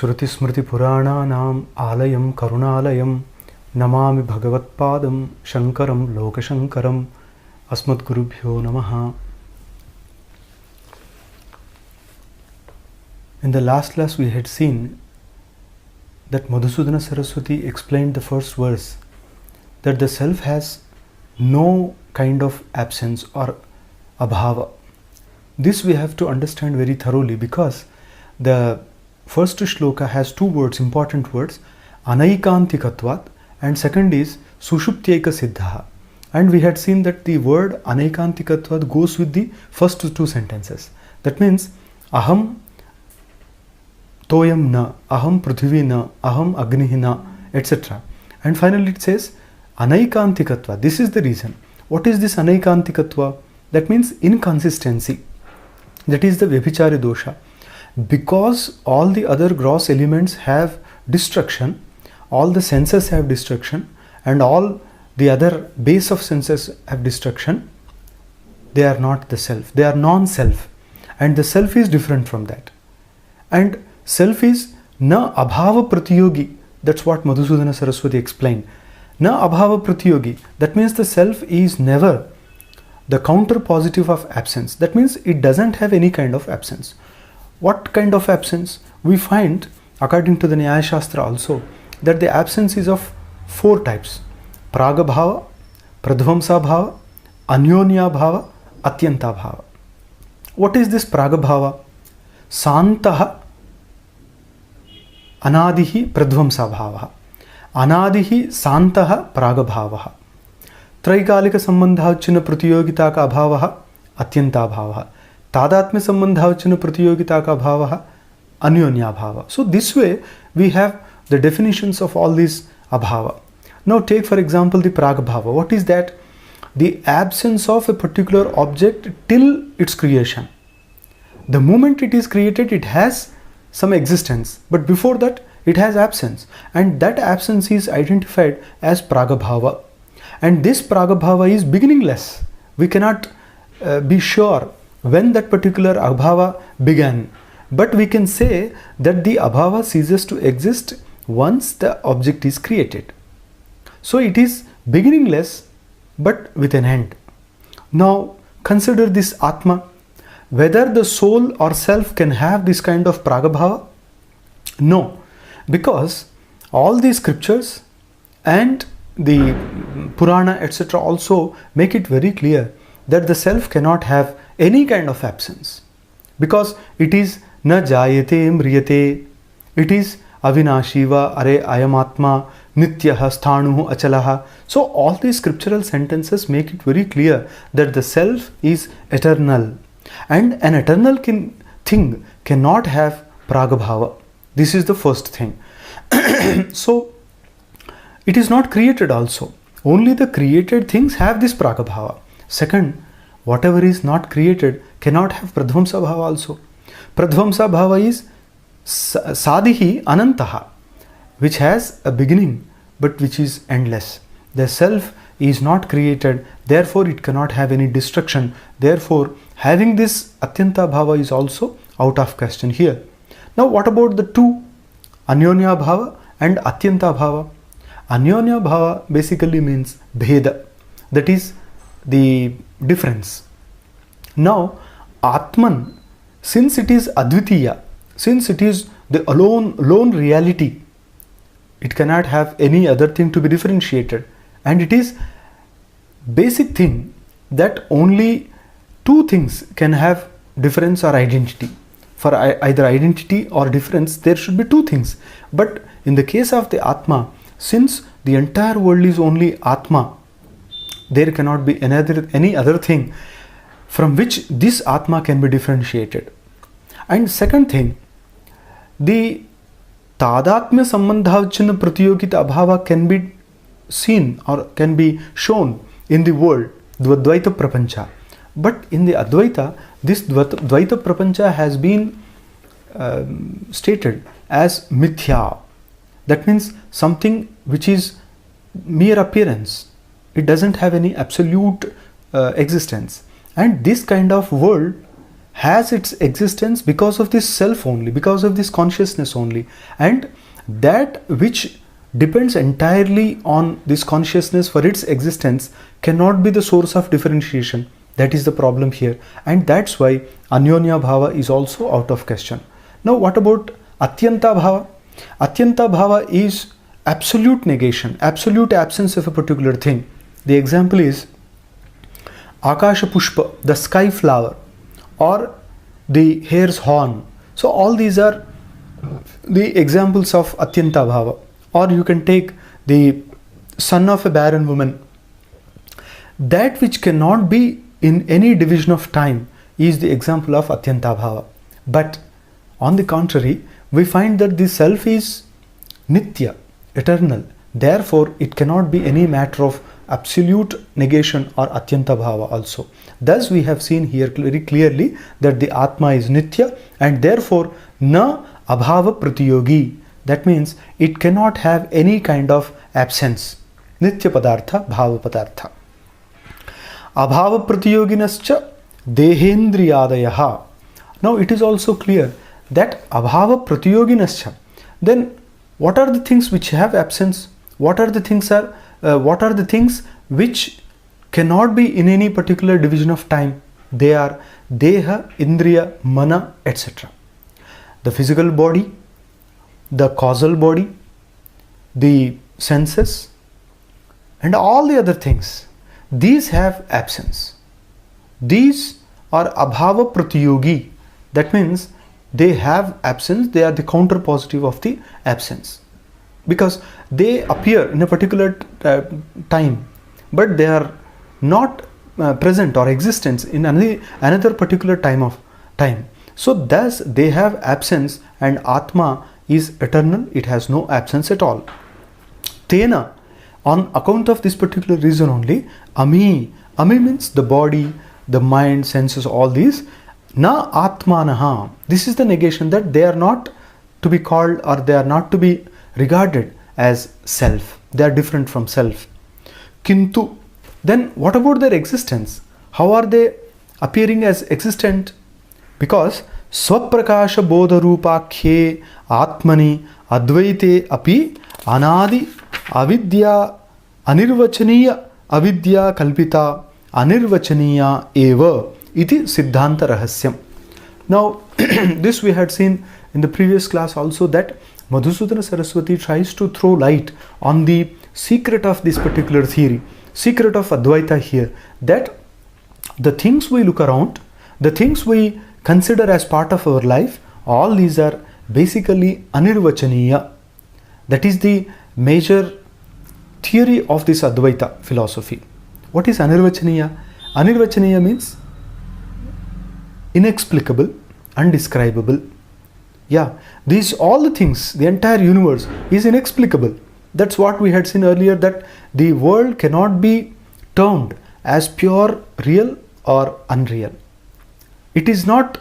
श्रुतिस्मृतिपुराणानाम् आलयं करुणालयं नमामि भगवत्पादं शङ्करं लोकशङ्करम् अस्मद्गुरुभ्यो नमः. In the last class we had seen that Madhusudana Saraswati explained the first verse that the self has no kind of absence or abhava. This we have to understand very thoroughly because the first shloka has two words, important words, anaikantikatvat, and second is sushuptyeka siddha. And we had seen that the word anaikantikatvat goes with the first two sentences. That means aham toyam na, aham prithvi na, aham agnihi na, etc. And finally it says anaikantikatva. This is the reason. What is this anaikantikatva? That means inconsistency. That is the vyabhichari dosha. Because all the other gross elements have destruction, all the senses have destruction, and all the other base of senses have destruction, they are not the self. They are non-self. And the self is different from that. And self is na abhava pratyogi. That's what Madhusudana Saraswati explained. Na abhava pratyogi. That means the self is never the counter positive of absence. That means it doesn't have any kind of absence. What kind of absence? We find, according to the Nyaya Shastra also, that the absence is of four types. Praga bhava, pradhvamsa bhava, anyonya bhava, atyanta bhava. What is this praga bhava? Santaha anadihi pradhvamsa bhava. Anadihi santaha praga bhava. Traikalika sambandhavachina pratiyogita ka bhava, atyanta bhava. तादात्म्य संबंधावचन प्रतियोगिता का भाव अन्योन्या भाव. So this way we have the definitions of all these abhava. Now take for example the pragbhava. What is that? The absence of a particular object till its creation. The moment it is created, it has some existence, but before that it has absence, and that absence is identified as pragbhava. And this pragbhava is beginningless. We cannot be sure when that particular abhava began, but we can say that the abhava ceases to exist once the object is created. So it is beginningless but with an end. Now consider this Atma. Whether the soul or self can have this kind of pragabhava? No, because all these scriptures and the Purana etc. also make it very clear that the self cannot have any kind of absence, because it is na jayate mriyate, it is avinashiva, are ayamatma, nityaha, sthanuhu, achalaha. So all these scriptural sentences make it very clear that the self is eternal, and an eternal thing cannot have pragabhava. This is the first thing. So it is not created also. Only the created things have this pragabhava. Second, whatever is not created cannot have pradhvamsa bhava also. Pradhvamsa bhava is sadihi anantaha, which has a beginning but which is endless. The self is not created, therefore it cannot have any destruction. Therefore having this atyanta bhava is also out of question here. Now what about the two, anyonya bhava and atyanta bhava? Anyonya bhava basically means bheda, that is the difference. Now Atman, since it is Advitiya, since it is the lone reality, it cannot have any other thing to be differentiated, and it is basic thing that only two things can have difference or identity. For either identity or difference there should be two things, but in the case of the Atma, since the entire world is only Atma, there cannot be any other thing from which this Atma can be differentiated. And second thing, the tadatmya sambandhavachana pratiyogita abhava can be seen or can be shown in the world, Dvaita Prapancha. But in the Advaita, this Dvaita Prapancha has been stated as mithya. That means something which is mere appearance. It doesn't have any absolute existence. And this kind of world has its existence because of this self only, because of this consciousness only, and that which depends entirely on this consciousness for its existence cannot be the source of differentiation. That is the problem here, and that's why Anyonya Bhava is also out of question. Now what about Atyanta Bhava? Atyanta Bhava is absolute negation, absolute absence of a particular thing. The example is Akasha Pushpa, the sky flower, or the hare's horn. So all these are the examples of Atyanta Bhava. Or you can take the son of a barren woman. That which cannot be in any division of time is the example of Atyanta Bhava. But on the contrary, we find that the self is Nitya, eternal. Therefore, it cannot be any matter of absolute negation or Atyanta Bhava also. Thus, we have seen here very clearly that the Atma is Nitya, and therefore, na abhava pratiyogi. That means it cannot have any kind of absence. Nitya padartha, bhava padartha. Abhava pratiyoginascha dehendriyadayaha. Now it is also clear that abhava pratiyoginascha. Then what are the things which have absence? What are the things which cannot be in any particular division of time? They are deha, indriya, mana, etc. The physical body, the causal body, the senses, and all the other things. These have absence. These are abhava pratiyogi. That means they have absence, they are the counter positive of the absence. Because they appear in a particular time, but they are not present or existence in another particular time. So thus they have absence, and Atma is eternal, it has no absence at all. Tena, on account of this particular reason only, Ami means the body, the mind, senses, all these. Na Atmanaha, this is the negation, that they are not to be called, or they are not to be regarded as self. They are different from self. Kintu, then what about their existence? How are they appearing as existent? Because Swaprakasha Bodha Rupakhe Atmani Advaite Api Anadi Avidya Anirvachaniya Avidya Kalpita Anirvachaniya Eva Iti Siddhanta Rahasyam. Now this we had seen in the previous class also, that Madhusudana Saraswati tries to throw light on the secret of this particular theory, secret of Advaita here, that the things we look around, the things we consider as part of our life, all these are basically Anirvachaniya. That is the major theory of this Advaita philosophy. What is Anirvachaniya? Anirvachaniya means inexplicable, undescribable. Yeah, these all the things, the entire universe is inexplicable. That's what we had seen earlier, that the world cannot be termed as pure real or unreal. It is not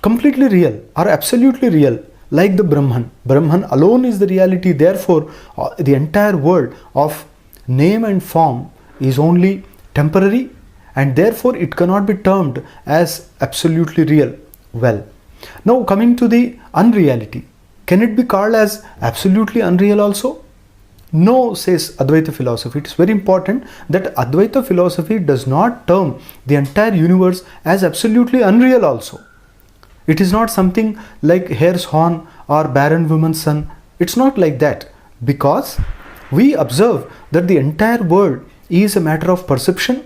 completely real or absolutely real like the Brahman. Brahman alone is the reality. Therefore, the entire world of name and form is only temporary, and therefore it cannot be termed as absolutely real. Well, now coming to the unreality, can it be called as absolutely unreal also? No, says Advaita philosophy. It is very important that Advaita philosophy does not term the entire universe as absolutely unreal also. It is not something like hare's horn or barren woman's son. It's not like that, because we observe that the entire world is a matter of perception.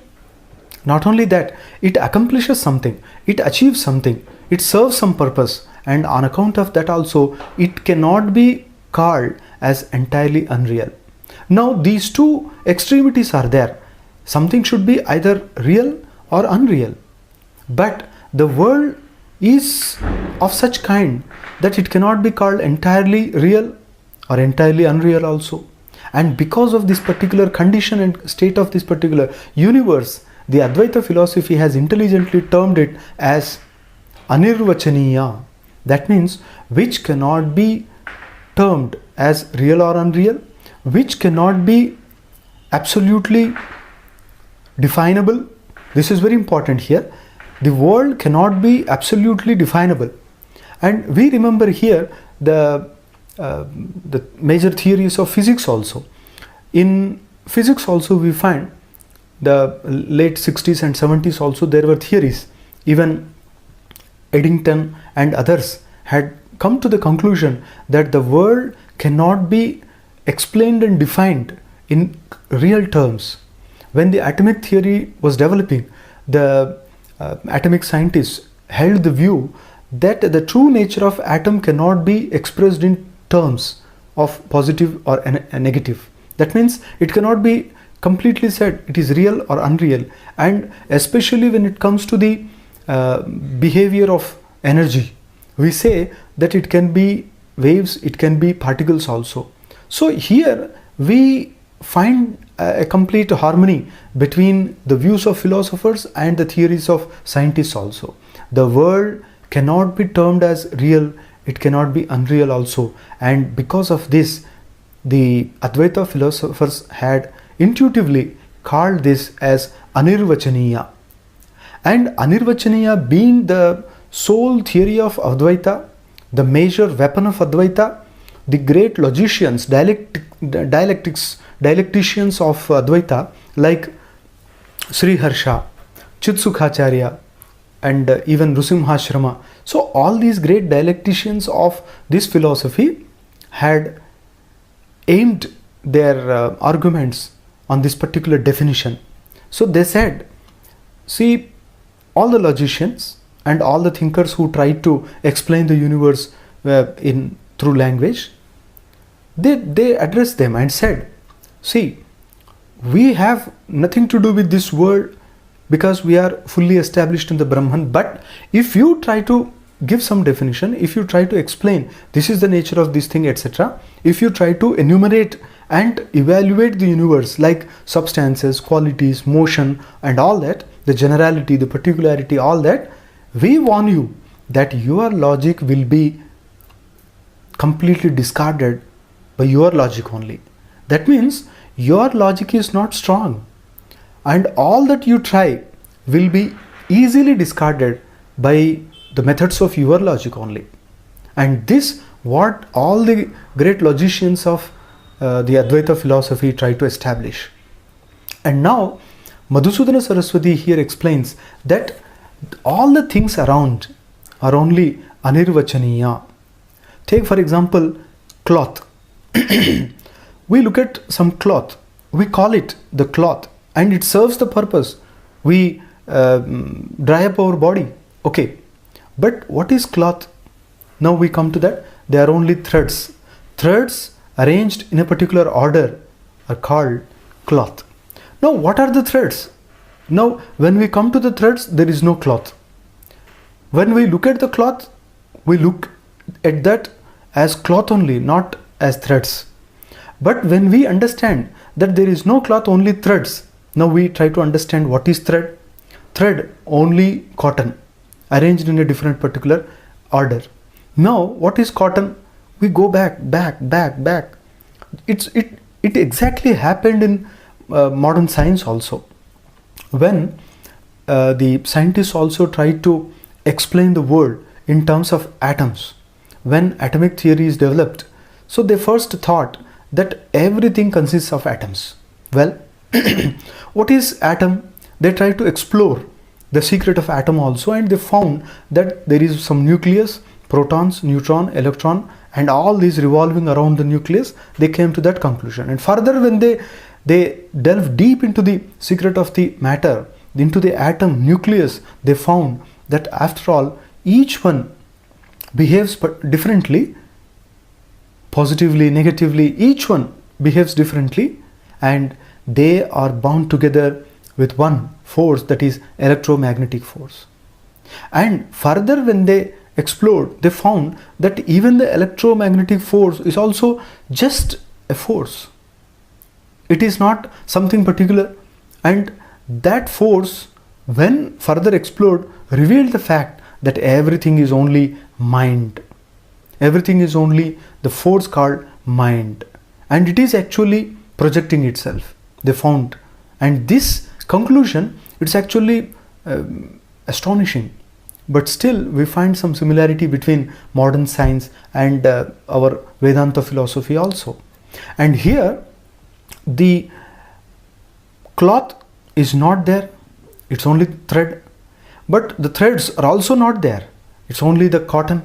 Not only that, it accomplishes something, it achieves something, it serves some purpose, and on account of that also it cannot be called as entirely unreal. Now these two extremities are there. Something should be either real or unreal. But the world is of such kind that it cannot be called entirely real or entirely unreal also. And because of this particular condition and state of this particular universe, the Advaita philosophy has intelligently termed it as Anirvachaniya. That means which cannot be termed as real or unreal, which cannot be absolutely definable. This is very important here. the world cannot be absolutely definable. And we remember here the major theories of physics also. In physics also we find the late 60s and 70s also there were theories. Even Eddington and others had come to the conclusion that the world cannot be explained and defined in real terms. When the atomic theory was developing, the atomic scientists held the view that the true nature of atom cannot be expressed in terms of positive or negative. That means it cannot be completely said it is real or unreal, and especially when it comes to the behavior of energy, we say that it can be waves, it can be particles also. So here we find a complete harmony between the views of philosophers and the theories of scientists also. The world cannot be termed as real, it cannot be unreal also, and because of this the Advaita philosophers had intuitively called this as Anirvachaniya. And Anirvachaniya being the sole theory of Advaita, the major weapon of Advaita, the great logicians, dialecticians of Advaita like Sri Harsha, Chitsukhacharya, and even Nrsimhasrama. So all these great dialecticians of this philosophy had aimed their arguments on this particular definition. So they said, see, all the logicians and all the thinkers who tried to explain the universe through language, they addressed them and said, see, we have nothing to do with this world because we are fully established in the Brahman, but if you try to give some definition, if you try to explain this is the nature of this thing, etc., if you try to enumerate and evaluate the universe like substances, qualities, motion and all that, the generality, the particularity, all that, we warn you that your logic will be completely discarded by your logic only. That means your logic is not strong, and all that you try will be easily discarded by the methods of your logic only. And this what all the great logicians of the Advaita philosophy try to establish. And now Madhusudana Saraswati here explains that all the things around are only Anirvachaniya. Take for example cloth. We look at some cloth, we call it the cloth, and it serves the purpose. We dry up our body, okay, but what is cloth? Now we come to that. They are only threads. Threads arranged in a particular order are called cloth. Now what are the threads? Now when we come to the threads, there is no cloth. When we look at the cloth, we look at that as cloth only, not as threads. But when we understand that there is no cloth, only threads, now we try to understand what is thread. Thread, only cotton, arranged in a different particular order. Now what is cotton? We go back. It exactly happened in modern science also. When the scientists also tried to explain the world in terms of atoms, when atomic theory is developed, so they first thought that everything consists of atoms. Well, what is atom? They tried to explore the secret of atom also, and they found that there is some nucleus, protons, neutron, electron, and all these revolving around the nucleus. They came to that conclusion. And further, when they delved deep into the secret of the matter, into the atom nucleus, they found that after all, each one behaves differently, positively, negatively, each one behaves differently, and they are bound together with one force, that is electromagnetic force. And further, when they explored, they found that even the electromagnetic force is also just a force. It is not something particular, and that force, when further explored, revealed the fact that everything is only mind. Everything is only the force called mind, and it is actually projecting itself, they found. And this conclusion, it's actually astonishing. But still, we find some similarity between modern science and our Vedanta philosophy also. And here, the cloth is not there, it's only thread. But the threads are also not there, it's only the cotton.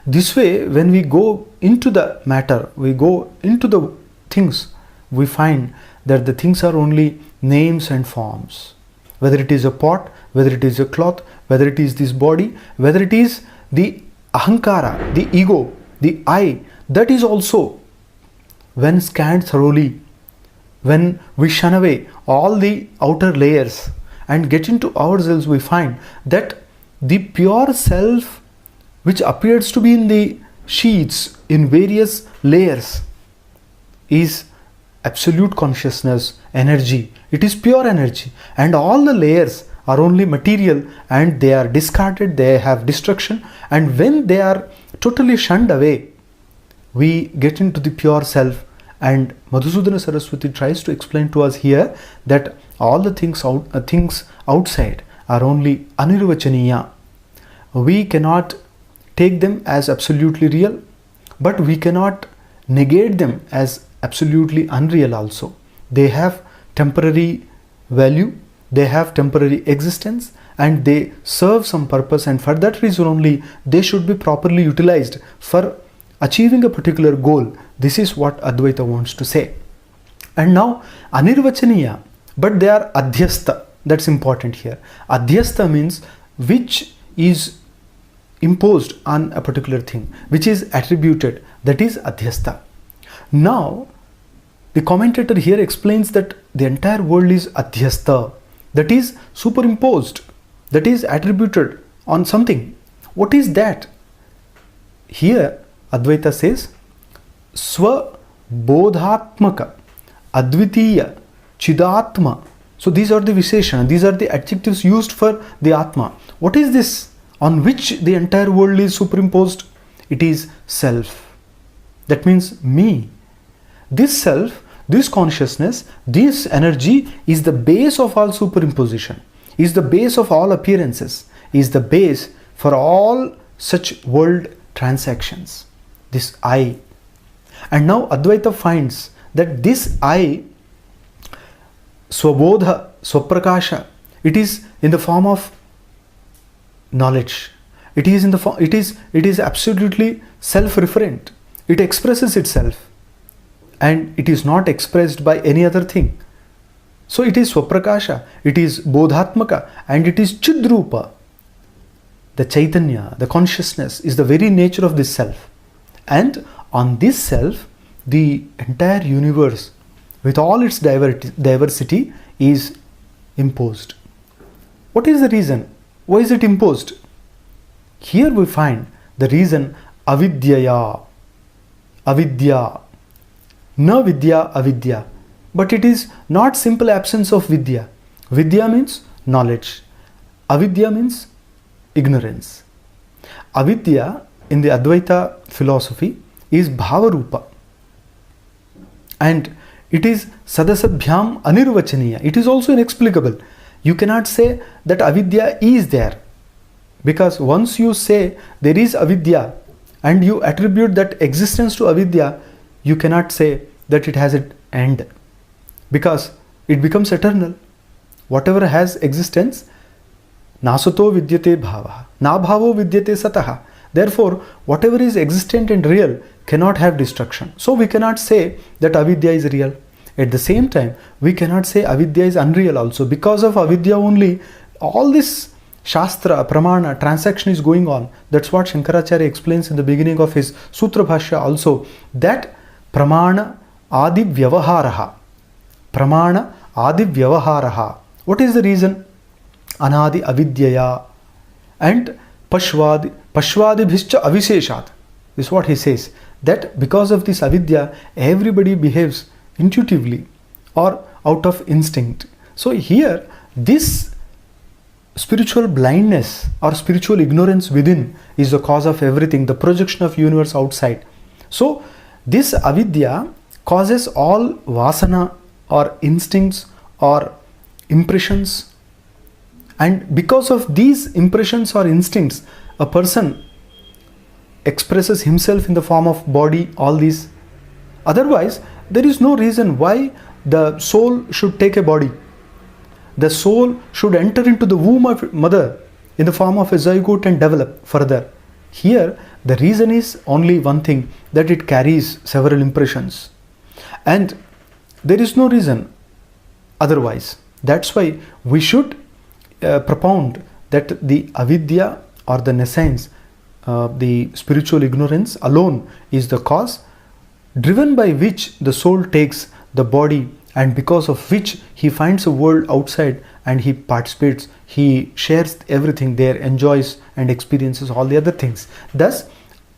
This way, when we go into the matter, we go into the things, we find that the things are only names and forms. Whether it is a pot, whether it is a cloth, whether it is this body, whether it is the ahankara, the ego, the I, that is also, when scanned thoroughly, when we shun away all the outer layers and get into ourselves, we find that the pure self, which appears to be in the sheets in various layers, is absolute consciousness, energy. It is pure energy, and all the layers are only material and they are discarded, they have destruction. And when they are totally shunned away, we get into the pure self. And Madhusudana Saraswati tries to explain to us here that all the things outside are only anirvachaniya. We cannot take them as absolutely real, but we cannot negate them as absolutely unreal also. They have temporary value, they have temporary existence, and they serve some purpose, and for that reason only they should be properly utilized for achieving a particular goal. This is what Advaita wants to say. And now anirvachaniya, but they are adhyastha. That's important here. Adhyastha means which is imposed on a particular thing, which is attributed, that is adhyastha. Now the commentator here explains that the entire world is adhyastha, that is superimposed, that is attributed on something. What is that? Here Advaita says Swa Bodhatmaka Advitiya Chidatma. So these are the Visheshana, these are the adjectives used for the Atma. What is this on which the entire world is superimposed? It is self. That means me. This self, this consciousness, this energy is the base of all superimposition, is the base of all appearances, is the base for all such world transactions. This I. And now Advaita finds that this I, Swabodha, Swaprakasha, it is in the form of knowledge. It is in the it is absolutely self-referent. It expresses itself, and it is not expressed by any other thing. So it is Swaprakasha, it is Bodhatmaka, and it is Chidrupa. The Chaitanya, the consciousness, is the very nature of this self. And on this self, the entire universe, with all its diversity, is imposed. What is the reason? Why is it imposed? Here we find the reason avidyaya. Avidya. Na vidya avidya. But it is not simple absence of vidya. Vidya means knowledge. Avidya means ignorance. Avidya in the Advaita philosophy is Bhavarupa. And it is Sadasabhyam Anirvachaniya. It is also inexplicable. You cannot say that avidya is there, because once you say there is avidya and you attribute that existence to avidya, you cannot say that it has an end, because it becomes eternal. Whatever has existence, nasato vidyate bhava, na bhavo vidyate sataha. Therefore, whatever is existent and real cannot have destruction. So we cannot say that avidya is real. At the same time, we cannot say avidya is unreal also. Because of avidya only, all this Shastra, Pramana, transaction is going on. That's what Shankaracharya explains in the beginning of his Sutra Bhashya also, that Pramana Adi Vyavaharaha. Pramana Adi Vyavaharaha. What is the reason? Anadi Avidyaya and Pashvadi Bhischa Avisheshat. This is what he says, that because of this avidya, everybody behaves intuitively or out of instinct. So here, this spiritual blindness or spiritual ignorance within is the cause of everything, the projection of universe outside. So this avidya causes all vasana or instincts or impressions And because of these impressions or instincts, a person expresses himself in the form of body, all these. Otherwise, there is no reason why the soul should take a body. The soul should enter into the womb of mother in the form of a zygote and develop further. Here, the reason is only one thing, that it carries several impressions. And there is no reason otherwise. That's why we should propound that the avidya or the nescience, the spiritual ignorance alone is the cause, driven by which the soul takes the body, and because of which he finds a world outside and he participates, he shares everything there, enjoys and experiences all the other things. Thus,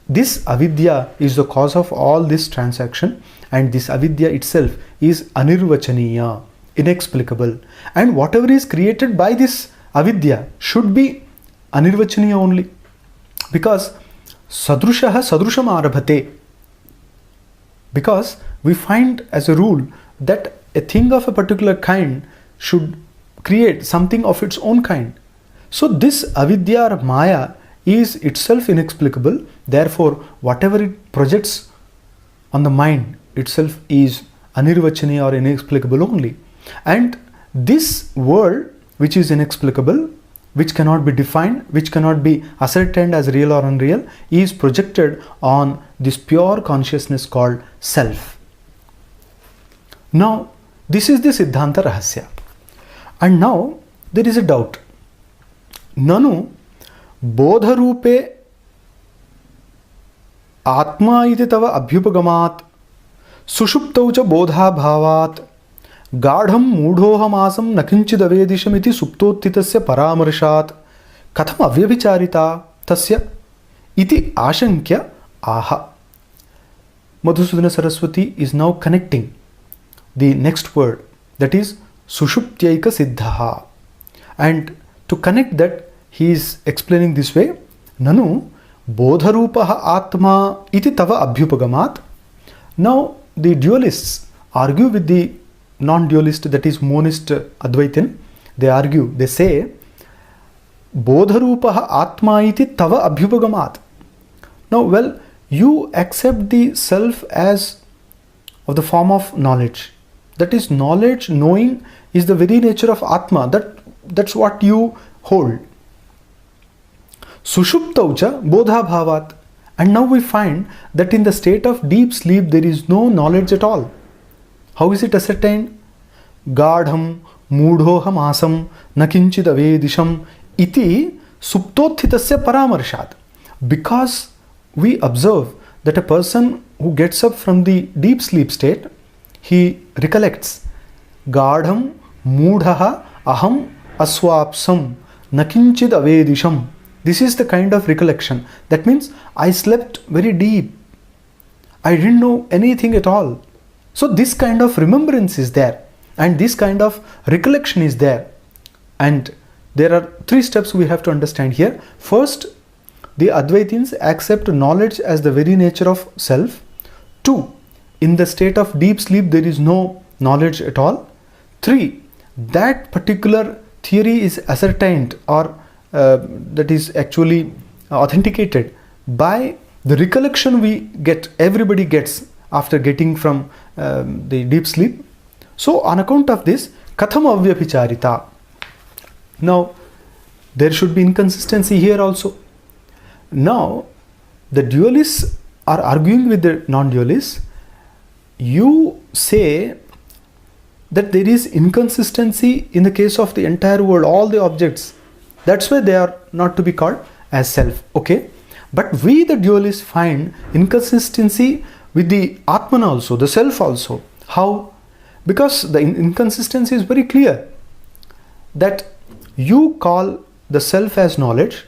this avidya is the cause of all this transaction, and this avidya itself is anirvachaniya, inexplicable. And whatever is created by this avidya should be anirvachaniya only, because sadrushaha sadrusham arabhate. Because we find as a rule that a thing of a particular kind should create something of its own kind. So this avidya or maya is itself inexplicable. Therefore, whatever it projects on the mind itself is anirvachaniya or inexplicable only. And this world which is inexplicable, which cannot be defined, which cannot be ascertained as real or unreal, is projected on this pure consciousness called self. Now, this is the Siddhanta Rahasya. And now, there is a doubt. Nanu bodharupe atma iti tava abhyupagamat sushuptau cha bodha bhavat गाढ़ं मूढ़ोहमासं न किंचिदवेदिशमिति सुप्तोत्थितस्य परामर्शात् कथम अव्यभिचारिता तस्य इति आशंक्य आह. Madhusudana Saraswati is now connecting the next word, that is sushuptyaika siddhaha, and to connect that he is explaining this way: nanu bodharupaha atma iti tava abhyupagamat. Now the dualists argue with the non-dualist, that is monist Advaitin. They argue, they say bodharupaha atma iti tava abhyupagamat. Now, well, you accept the self as of the form of knowledge. That is, knowledge, knowing is the very nature of atma. That's what you hold. Sushuptaucha bodha bhavat. And now we find that in the state of deep sleep there is no knowledge at all. How is it ascertained? Gadham mudhoham asam nakinchid avedisham iti suptothitasya paramarshat. Because we observe that a person who gets up from the deep sleep state, he recollects Gadham mudhaha aham aswapsam nakinchid avedisham. This is the kind of recollection. That means I slept very deep. I didn't know anything at all. So this kind of remembrance is there, and this kind of recollection is there. And there are three steps we have to understand here. First, the Advaitins accept knowledge as the very nature of self. 2, in the state of deep sleep there is no knowledge at all. 3, that particular theory is ascertained, or that is actually authenticated by the recollection we get, everybody gets after getting from the deep sleep. So on account of this, katham avyabhicharita. Now there should be inconsistency here also. Now the dualists are arguing with the non-dualists. You say that there is inconsistency in the case of the entire world, all the objects. That's why they are not to be called as self. Okay, but we the dualists find inconsistency with the Atman also, the self also. How? Because the inconsistency is very clear, that you call the self as knowledge,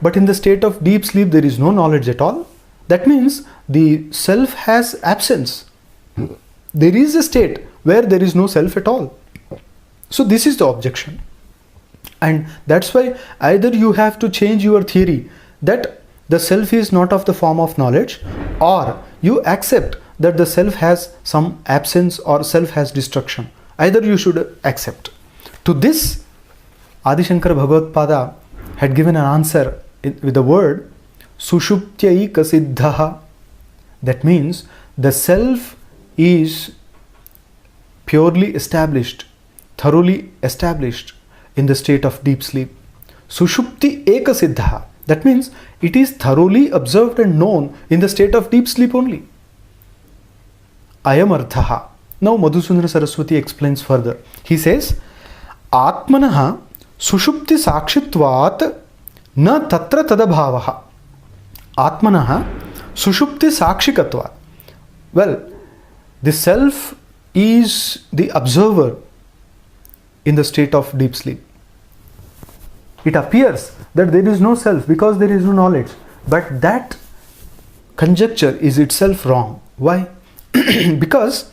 but in the state of deep sleep there is no knowledge at all. That means the self has absence. There is a state where there is no self at all. So this is the objection. And that's why either you have to change your theory that the self is not of the form of knowledge, or you accept that the self has some absence or self has destruction. Either you should accept. To this, Adi Shankara Bhagavad had given an answer with the word Sushuptyaika Siddhaha. That means the self is purely established, thoroughly established in the state of deep sleep. Sushupti Eka Siddhaha. That means it is thoroughly observed and known in the state of deep sleep only. Ayam Arthaha. Now Madhusudana Saraswati explains further. He says, Atmanaha Sushupti Sakshitvat na tatra tadabhavaha. Atmanaha Sushupti Sakshikatvat. Well, the self is the observer in the state of deep sleep. It appears that there is no self because there is no knowledge. But that conjecture is itself wrong. Why? Because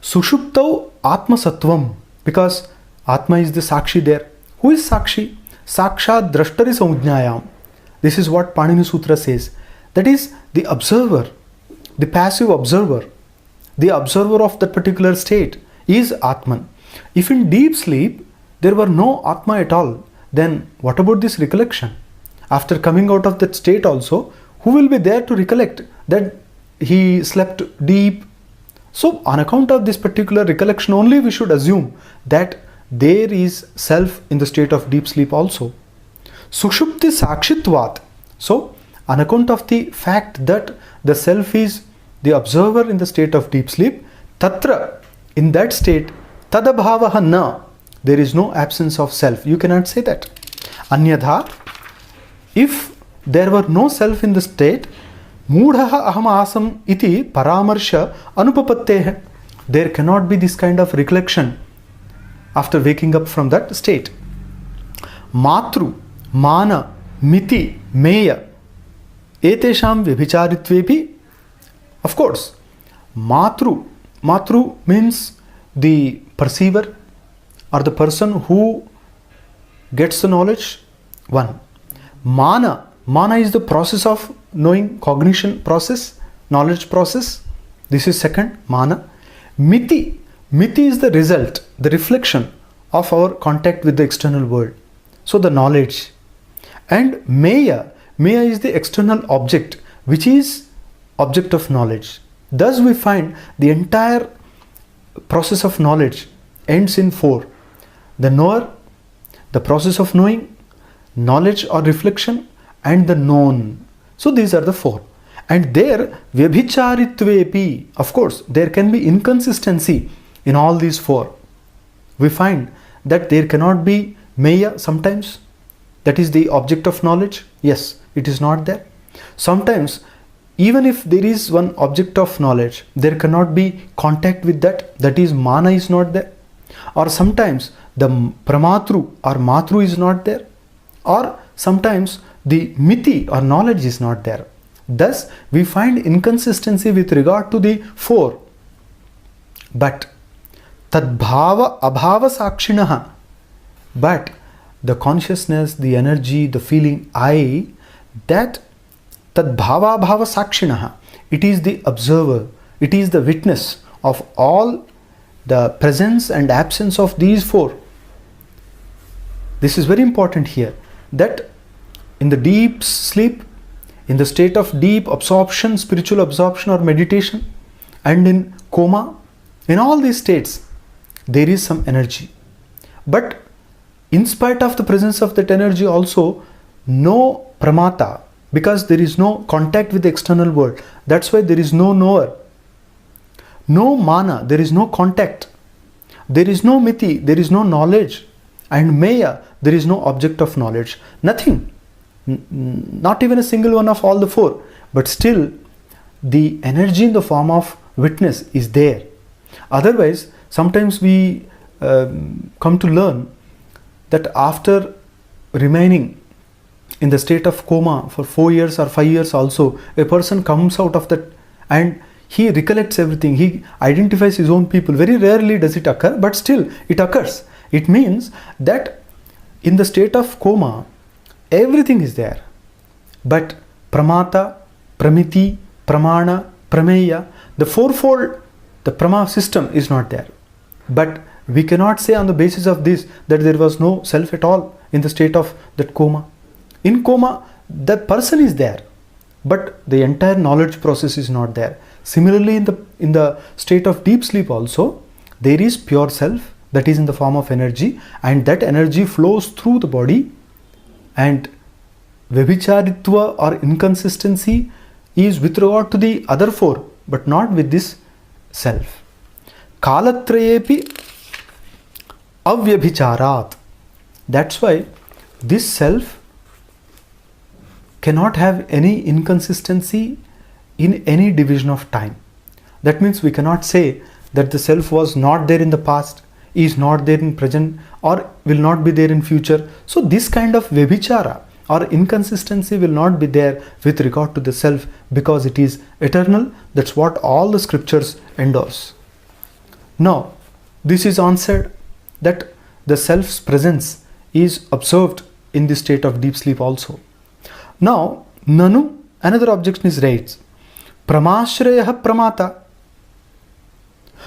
Sushuptau Atma Sattvam. Because Atma is the Sakshi there. Who is Sakshi? Sakshat Drashtari Samujnayam. This is what Panini Sutra says. That is the observer, the passive observer. The observer of that particular state is Atman. If in deep sleep there were no Atma at all, then what about this recollection? After coming out of that state also, who will be there to recollect that he slept deep? So on account of this particular recollection only, we should assume that there is self in the state of deep sleep also. Sushupti Sakshitvat. So on account of the fact that the self is the observer in the state of deep sleep, Tatra, in that state, Tadabhavaha na, there is no absence of self. You cannot say that. Anyadha, if there were no self in the state, Mudhaha aham asam iti paramarsha anupapatteha. There cannot be this kind of recollection after waking up from that state. Matru, Mana, Miti, Meya, Etesham Vibhicharitvepi. Of course, Matru. Matru means the perceiver or the person who gets the knowledge. One. Mana. Mana is the process of knowing, cognition process, knowledge process. This is second, Mana. Miti. Miti is the result, the reflection of our contact with the external world. So the knowledge. And Meya. Meya is the external object, which is object of knowledge. Thus we find the entire process of knowledge ends in four. The knower, the process of knowing, knowledge or reflection, and the known. So these are the four. And there, Vyabhicharitvepi, of course, there can be inconsistency in all these four. We find that there cannot be Meya sometimes, that is the object of knowledge. Yes, it is not there. Sometimes, even if there is one object of knowledge, there cannot be contact with that, that is Mana is not there. Or sometimes the Pramatru or Matru is not there. Or sometimes the Miti or knowledge is not there. Thus, we find inconsistency with regard to the four. But Tadbhava Abhava Sakshinaha. But the consciousness, the energy, the feeling I, that Tadbhava Abhava Sakshinaha, it is the observer, it is the witness of all the presence and absence of these four. This is very important here, that in the deep sleep, in the state of deep absorption, spiritual absorption or meditation, and in coma, in all these states, there is some energy. But in spite of the presence of that energy also, no pramata, because there is no contact with the external world. That's why there is no knower. No mana, there is no contact. There is no miti, there is no knowledge. And meya, there is no object of knowledge. Nothing. Not even a single one of all the four. But still, the energy in the form of witness is there. Otherwise, sometimes we come to learn that after remaining in the state of coma for 4 years or 5 years also, a person comes out of that and he recollects everything. He identifies his own people. Very rarely does it occur, but still it occurs. It means that in the state of coma, everything is there. But pramata, pramiti, pramana, prameya, the fourfold, the prama system is not there. But We cannot say on the basis of this that there was no self at all in the state of that coma. In coma, the person is there, but the entire knowledge process is not there. Similarly, in the state of deep sleep also, there is pure self that is in the form of energy, and that energy flows through the body, and Vyabhicharitva or inconsistency is with regard to the other four, but not with this self. Kalatrayepi avyabhicharat. That's why this self cannot have any inconsistency in any division of time. That means we cannot say that the self was not there in the past, is not there in present, or will not be there in future. So this kind of vyabhichara or inconsistency will not be there with regard to the self, because it is eternal. That's what all the scriptures endorse. Now, this is answered that the self's presence is observed in the state of deep sleep also. Now, Nanu, another objection is raised. Pramashrayah pramata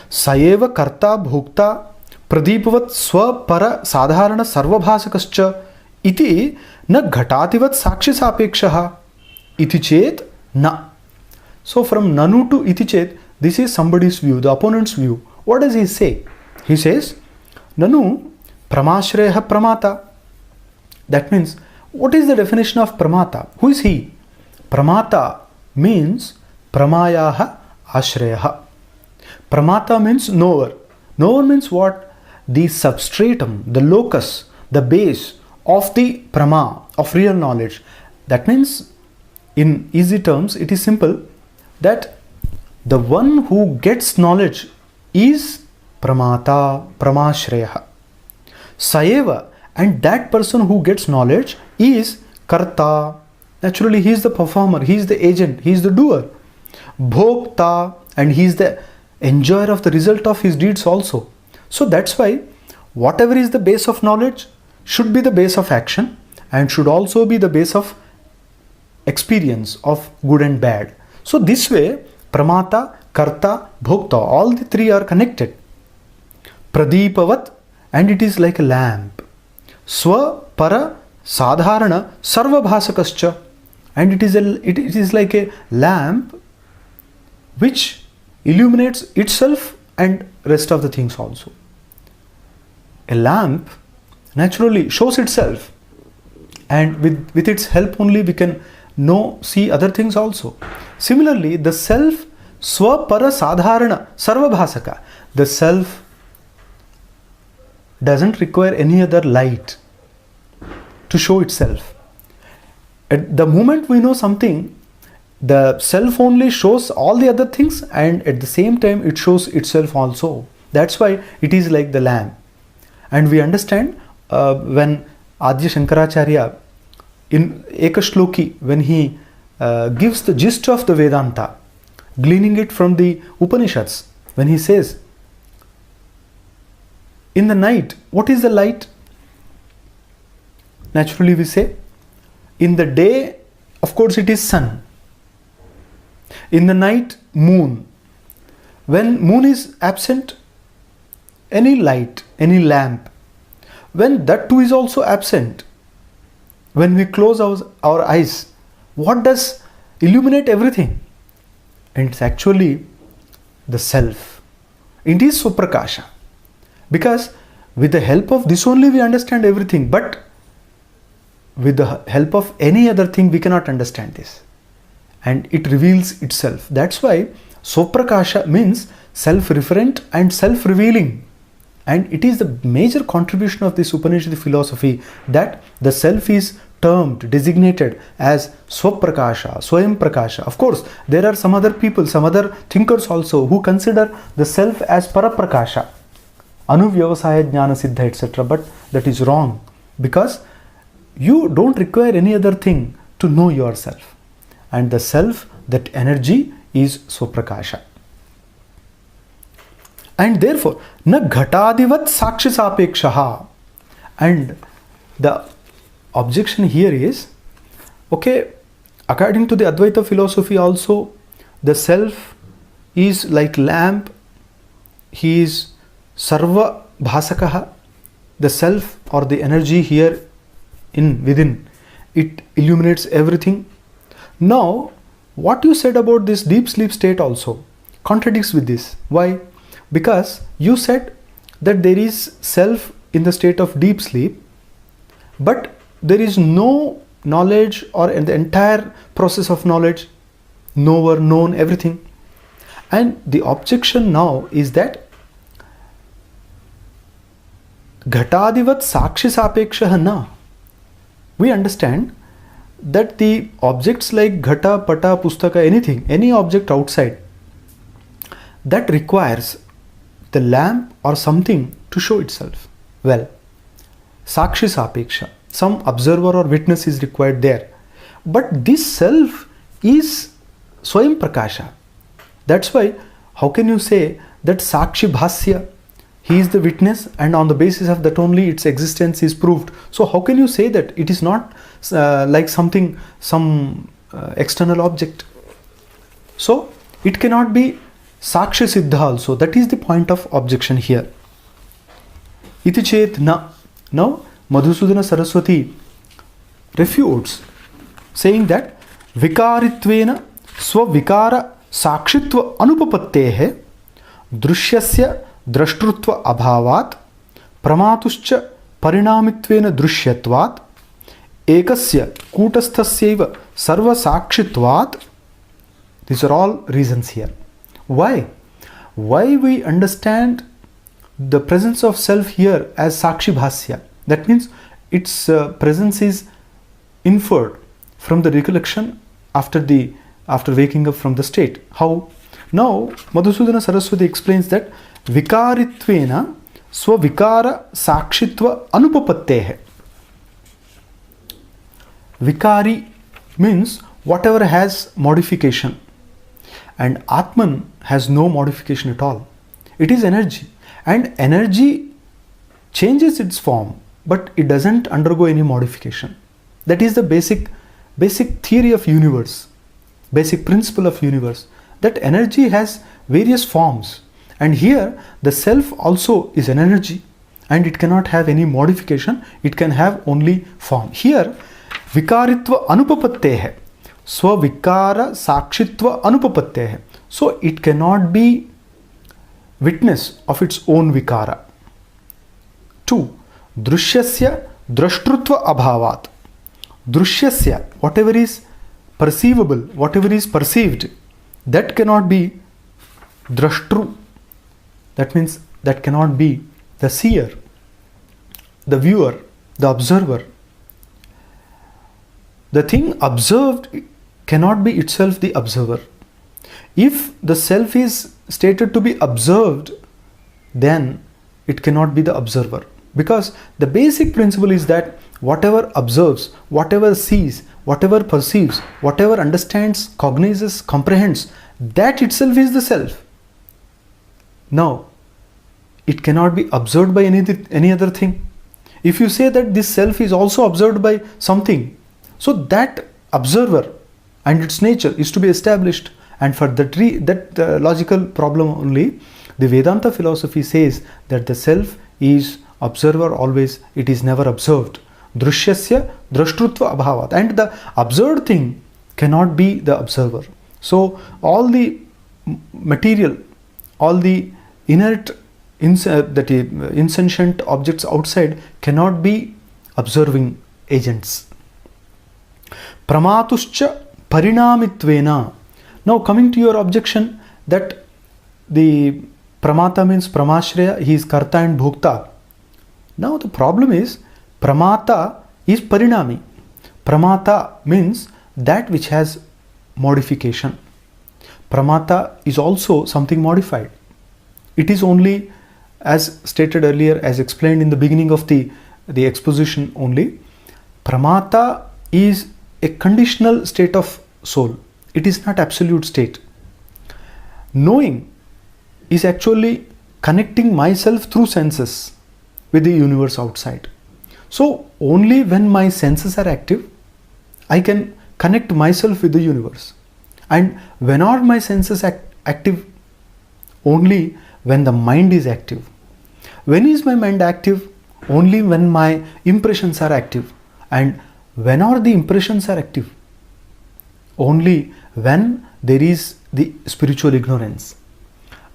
Saeva karta bhokta Pradipavat swapara sadharana sarvabhasakascha iti na ghatativat sakshi sapekshaha iti chet na. So from Nanu to iti chet, this is somebody's view, the opponent's view. What does he say? He says, Nanu pramashrayah pramata. That means, what is the definition of pramata? Who is he? Pramata means pramayaha ashrayaha. Pramata means knower. Knower means what? The substratum, the locus, the base of the prama, of real knowledge. That means, in easy terms, it is simple that the one who gets knowledge is pramata, pramashrayah. Saeva, and that person who gets knowledge is karta. Naturally, he is the performer, he is the agent, he is the doer. Bhokta, and he is the enjoyer of the result of his deeds also. So that's why whatever is the base of knowledge should be the base of action, and should also be the base of experience of good and bad. So this way, pramata, karta, bhokta, all the three are connected. Pradipavat, and it is like a lamp. Swa, para, sadharana, sarvabhasakascha, and it is like a lamp which illuminates itself and rest of the things also. A lamp naturally shows itself, and with its help only we can see other things also. Similarly, the self, swapara sadharana sarvabhasaka, the self doesn't require any other light to show itself. At the moment we know something, the self only shows all the other things, and at the same time it shows itself also. That's why it is like the lamp. And we understand when Adya Shankaracharya in Ekashloki, when he gives the gist of the Vedanta, gleaning it from the Upanishads, when he says, in the night, what is the light? Naturally we say, in the day, of course it is sun. In the night, moon. When moon is absent, any light, any lamp. When that too is also absent, when we close our eyes, what does illuminate everything? And it's actually the self. It is Swaprakasha. Because with the help of this only we understand everything, but with the help of any other thing we cannot understand this. And it reveals itself. That's why Swaprakasha means self-referent and self-revealing. And it is the major contribution of this Upanishad philosophy that the self is termed, designated as Swaprakasha, Swayam Prakasha. Of course, there are some other people, some other thinkers also who consider the self as Paraprakasha, Anuvyavasaya Jnana Siddha, etc. But that is wrong, because you don't require any other thing to know yourself. And the self, that energy, is Swaprakasha. And therefore, na ghatadivat sakshi sapekshaha. And the objection here is, okay, according to the Advaita philosophy also, the self is like lamp, he is sarva bhasakaha, the self or the energy here within, it illuminates everything. Now, what you said about this deep sleep state also contradicts with this. Why? Because you said that there is self in the state of deep sleep, but there is no knowledge or in the entire process of knowledge, knower, known, everything. And the objection now is that ghatadivat sakshi sapekshaha na. We understand that the objects like ghata, pata, pustaka, anything, any object outside, that requires the lamp or something to show itself. Well, sakshi sapeksha, some observer or witness is required there. But this self is swayam prakasha. That's why, how can you say that sakshi bhasya, he is the witness and on the basis of that only its existence is proved. So how can you say that it is not like something, some external object? So it cannot be sakshi siddha also. That is the point of objection here. Iti chet na. Now Madhusudana Saraswati refutes, saying that vikaritvena swavikara sakshitva anupapattehe drishyasya द्रष्टृत्व अभावात् प्रमातुश्च परिणामित्वेन दृश्यत्वात् एकस्य कूटस्थस्यैव सर्वसाक्षित्वात्. These are all reasons here. Why we understand the presence of self here as sakshi bhasya? That means its presence is inferred from the recollection after waking up from the state. How? Now Madhusudana Saraswati explains that vikaritvena swavikara sakshitva anupapattehe. Vikari means whatever has modification, and Atman has no modification at all. It is energy, and energy changes its form, but it doesn't undergo any modification. That is the basic theory of universe, basic principle of universe, that energy has various forms. And here the self also is an energy, and it cannot have any modification, it can have only form. Here vikaritva anupapattehe, swavikara sakshitva anupapattehe. So it cannot be witness of its own vikara. 2. Drishyasya drashtrutva abhavat. Drishyasya, whatever is perceivable, whatever is perceived, that cannot be drashtru. That means that cannot be the seer, the viewer, the observer. The thing observed cannot be itself the observer. If the self is stated to be observed, then it cannot be the observer. Because the basic principle is that whatever observes, whatever sees, whatever perceives, whatever understands, cognizes, comprehends, that itself is the self. Now, it cannot be observed by any other thing. If you say that this self is also observed by something, so that observer and its nature is to be established. And for that logical problem only, the Vedanta philosophy says that the self is observer always, it is never observed. Drishyasya drashtrutva abhavat. And the observed thing cannot be the observer. So all the material, all the inert, insentient objects outside cannot be observing agents. Pramatuscha parinamitvena. Now coming to your objection that the pramata means pramashraya, he is karta and bhokta. Now the problem is pramata is parinami. Pramata means that which has modification. Pramata is also something modified. It is only, as stated earlier, as explained in the beginning of the exposition only, pramata is a conditional state of soul. It is not absolute state. Knowing is actually connecting myself through senses with the universe outside. So only when my senses are active, I can connect myself with the universe. And when are my senses active? Only when the mind is active. When is my mind active? Only when my impressions are active. And when are the impressions are active? Only when there is the spiritual ignorance.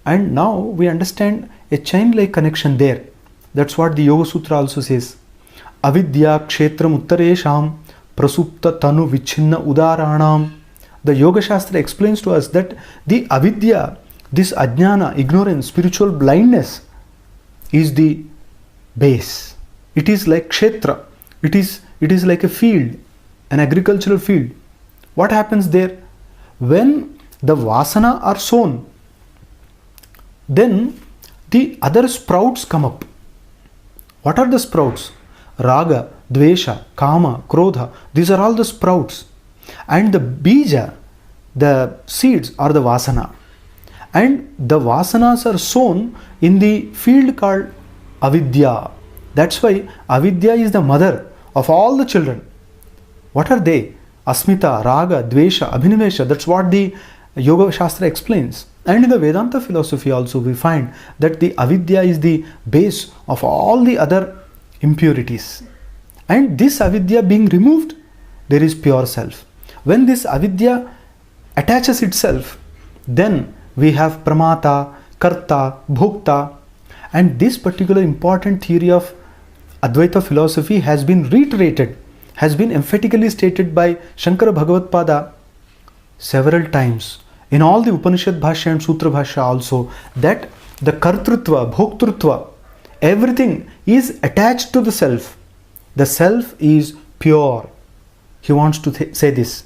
And now we understand a chain-like connection there. That's what the Yoga Sutra also says. Avidya kshetram uttaresham prasupta tanu vichinna udaranam. The Yoga Shastra explains to us that the avidya, this ajnana, ignorance, spiritual blindness, is the base. It is like kshetra. It is like a field, an agricultural field. What happens there? When the vasana are sown, then the other sprouts come up. What are the sprouts? Raga, dvesha, kama, krodha. These are all the sprouts. And the bija, the seeds, are the vasana. And the vasanas are sown in the field called avidya. That's why avidya is the mother of all the children. What are they? Asmita, raga, dvesha, abhinivesha. That's what the Yoga Shastra explains. And in the Vedanta philosophy also we find that the avidya is the base of all the other impurities. And this avidya being removed, there is pure self. When this avidya attaches itself, then we have pramata, karta, bhokta. And this particular important theory of Advaita philosophy has been reiterated, has been emphatically stated by Shankara Bhagavatpada several times in all the Upanishad Bhashya and Sutra Bhashya also, that the kartrutva, bhoktrutva, everything is attached to the self. The self is pure. He wants to say this.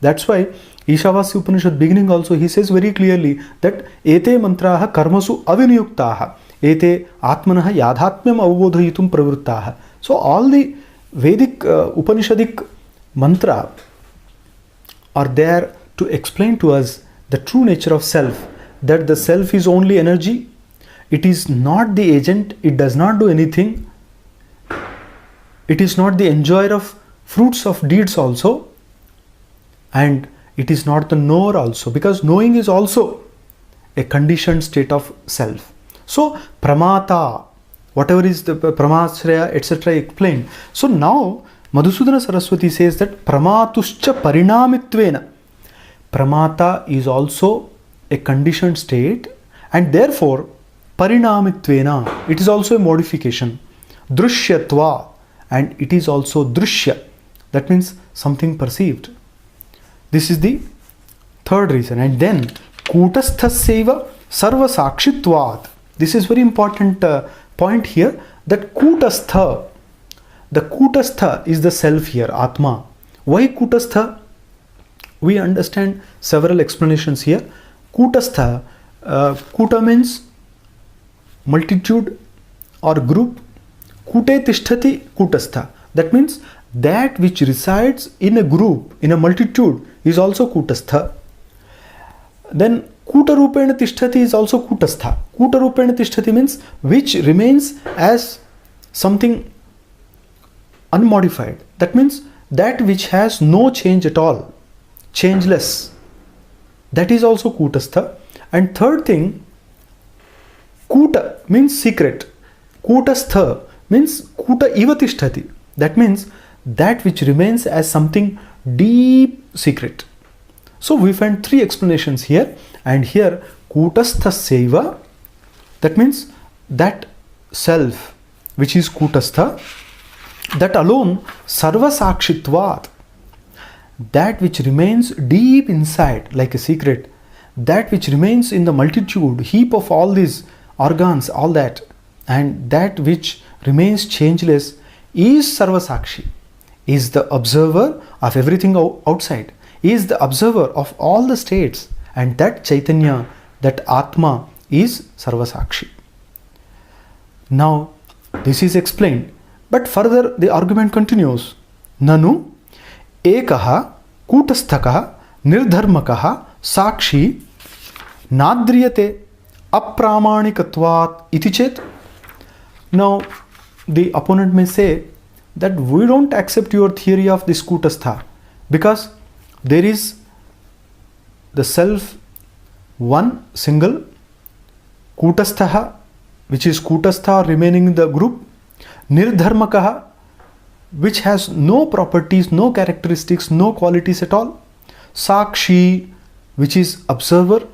That's why Ishavasya Upanishad beginning also he says very clearly that ete mantraha karmasu aviniyuktaha ete atmanaha yadhatmyam avbodhayitum pravruttaha. So all the Vedic Upanishadic mantra are there to explain to us the true nature of self, that the self is only energy, it is not the agent, it does not do anything, it is not the enjoyer of fruits of deeds also, and it is not the knower also, because knowing is also a conditioned state of self. So pramata, whatever is the pramashraya, etc. explained. So now Madhusudana Saraswati says that pramatuscha parinamitvena. Pramata is also a conditioned state, and therefore parinamitvena, it is also a modification. Drushyatva, and it is also drushya. That means something perceived. This is the third reason. And then kutasthaseva sarva sakshitvat. This is very important point here, that kutastha, the kutastha is the self here, atma. Why kutastha? We understand several explanations here. Kutastha, kuta means multitude or group. Kute tishtati kutastha. That means that which resides in a group, in a multitude, is also kutastha. Then kuta rupena tishtati is also kutastha. Kuta rupena tishtati means which remains as something unmodified. That means that which has no change at all, changeless. That is also kutastha. And third thing, kuta means secret. Kutastha means kuta iva tishtati. That means that which remains as something deep secret. So we find three explanations here, and here kutastha seva, that means that self which is kutastha, that alone sarva sakshitvat, that which remains deep inside like a secret, that which remains in the multitude, heap of all these organs, all that, and that which remains changeless is sarva sakshi, is the observer of everything outside, is the observer of all the states, and that Chaitanya, that Atma, is sarva sakshi. Now this is explained, but further the argument continues. Nanu ekaha kutasthakaha nirdharmakaha sakshi nadriyate apramanikatvat iti chet. Now the opponent may say that we don't accept your theory of this kutastha, because there is the self one single, kutasthaha which is Kutastha remaining in the group, Nirdharmakaha, which has no properties, no characteristics, no qualities at all, Sakshi, which is observer,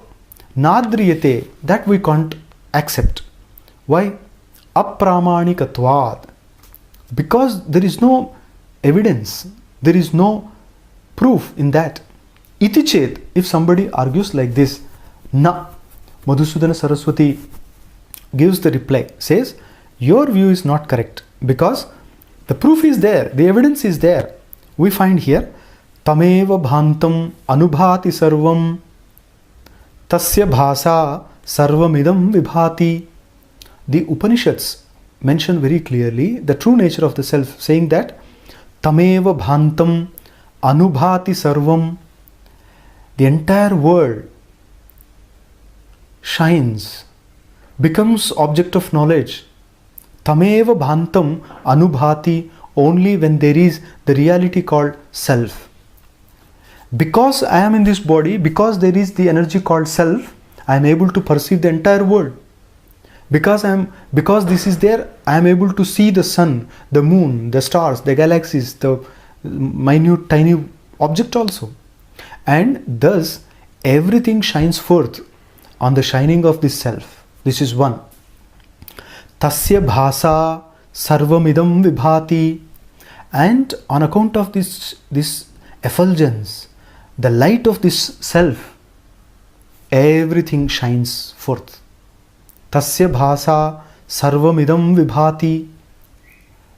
Nadriyate, that we can't accept. Why? Apramanikatvad. Because there is no evidence, there is no proof in that. Iti chet, if somebody argues like this, na. Madhusudana Saraswati gives the reply, says, your view is not correct because the proof is there, the evidence is there. We find here, tameva bhantam anubhati sarvam tasya bhasa sarvamidam vibhati. The Upanishads mention very clearly the true nature of the self, saying that tameva bhantam anubhati sarvam, the entire world shines, becomes object of knowledge. Tameva bhantam anubhati, only when there is the reality called self. Because I am in this body, because there is the energy called self, I am able to perceive the entire world. Because this is there, I am able to see the sun, the moon, the stars, the galaxies, the minute tiny object also. And thus everything shines forth on the shining of this self. This is one. Tasya bhasa sarvamidam vibhati. And on account of this effulgence, the light of this self, everything shines forth. Tasya bhasa sarvamidam vibhati.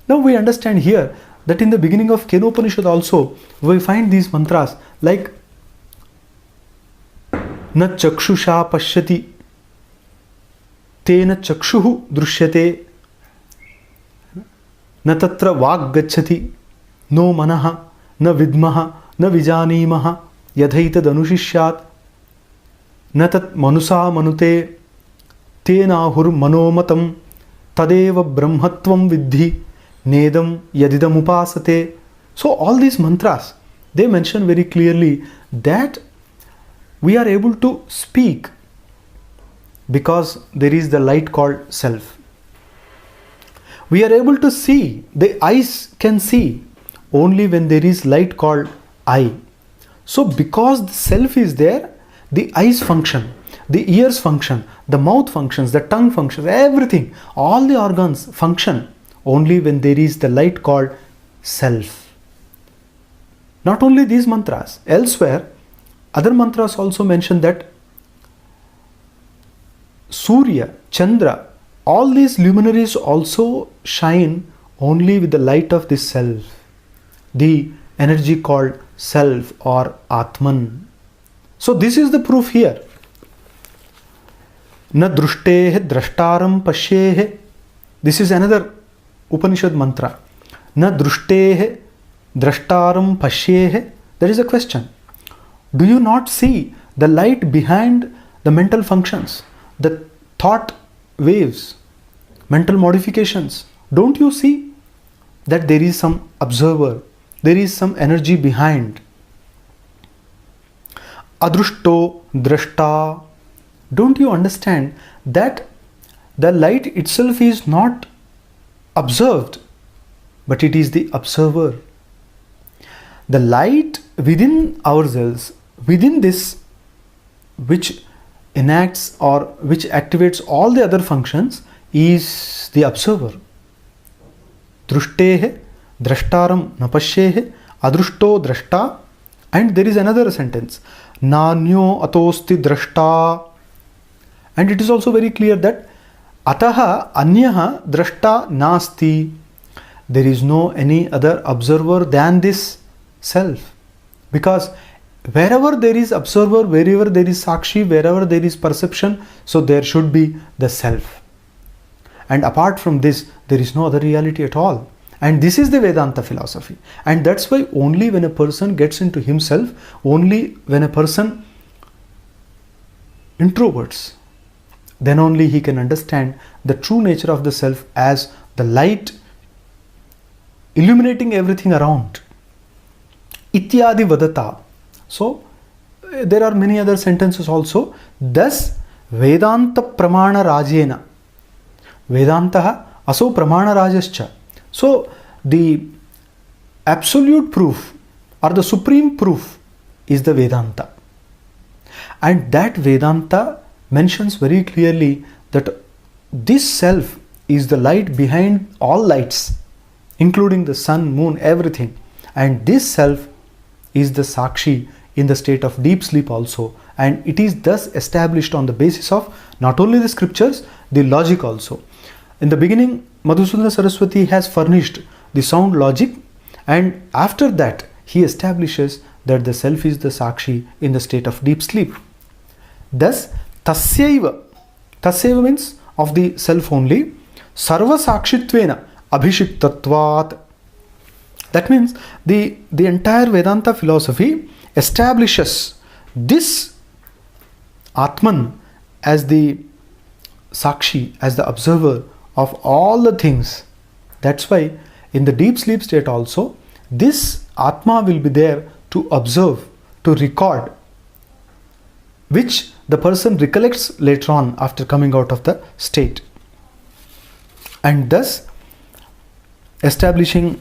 Now we understand here that in the beginning of Kenopanishad also, we find these mantras like न चक्षुषा पश्यति तेन चक्षुः दृश्यते न तत्र वाक् गच्छति नो मनः न विद्मः न विजानीमः यथैतदनुशिष्यात् न तत् मनुषा मनुते तेनाहुर्मनोमतं तदेव ब्रह्मत्वं विद्धि नेदं यदिदमुपासते. So all these mantras, they mention very clearly that we are able to speak because there is the light called self. We are able to see, the eyes can see only when there is light called eye. So because the self is there, the eyes function, the ears function, the mouth functions, the tongue functions, everything, all the organs function only when there is the light called self. Not only these mantras, elsewhere other mantras also mention that Surya, Chandra, all these luminaries also shine only with the light of this self, the energy called self or Atman. So this is the proof here. Na drushte drashtaram pashye. This is another Upanishad mantra. Na drushte drashtaram pashye. There is a question. Do you not see the light behind the mental functions, the thought waves, mental modifications? Don't you see that there is some observer, there is some energy behind? Adrushto drashta. Don't you understand that the light itself is not observed, but it is the observer? The light within ourselves, within this, which enacts or which activates all the other functions, is the observer. Drushte drashtaram napashye adrushto drashta. And there is another sentence, nanyo atosti drashta. And it is also very clear that ataha anyaha drashta nasti. There is no any other observer than this self. Because wherever there is observer, wherever there is sakshi, wherever there is perception, so there should be the self. And apart from this, there is no other reality at all. And this is the Vedanta philosophy. And that's why only when a person gets into himself, only when a person introverts, then only he can understand the true nature of the self as the light illuminating everything around. Ityadi vadata. So there are many other sentences also. Thus Vedanta pramana rajena. Vedantah aso pramanarajascha. So the absolute proof or the supreme proof is the Vedanta. And that Vedanta mentions very clearly that this self is the light behind all lights, including the sun, moon, everything. And this self is the Sakshi in the state of deep sleep also. And it is thus established on the basis of not only the scriptures, the logic also. In the beginning, Madhusudana Saraswati has furnished the sound logic, and after that he establishes that the self is the Sakshi in the state of deep sleep. Thus, tasyaiva means of the self only, sarva sakshitvena abhishiktatvat. That means the entire Vedanta philosophy establishes this Atman as the Sakshi, as the observer of all the things. That's why in the deep sleep state also, this Atma will be there to observe, to record, which the person recollects later on after coming out of the state. And thus establishing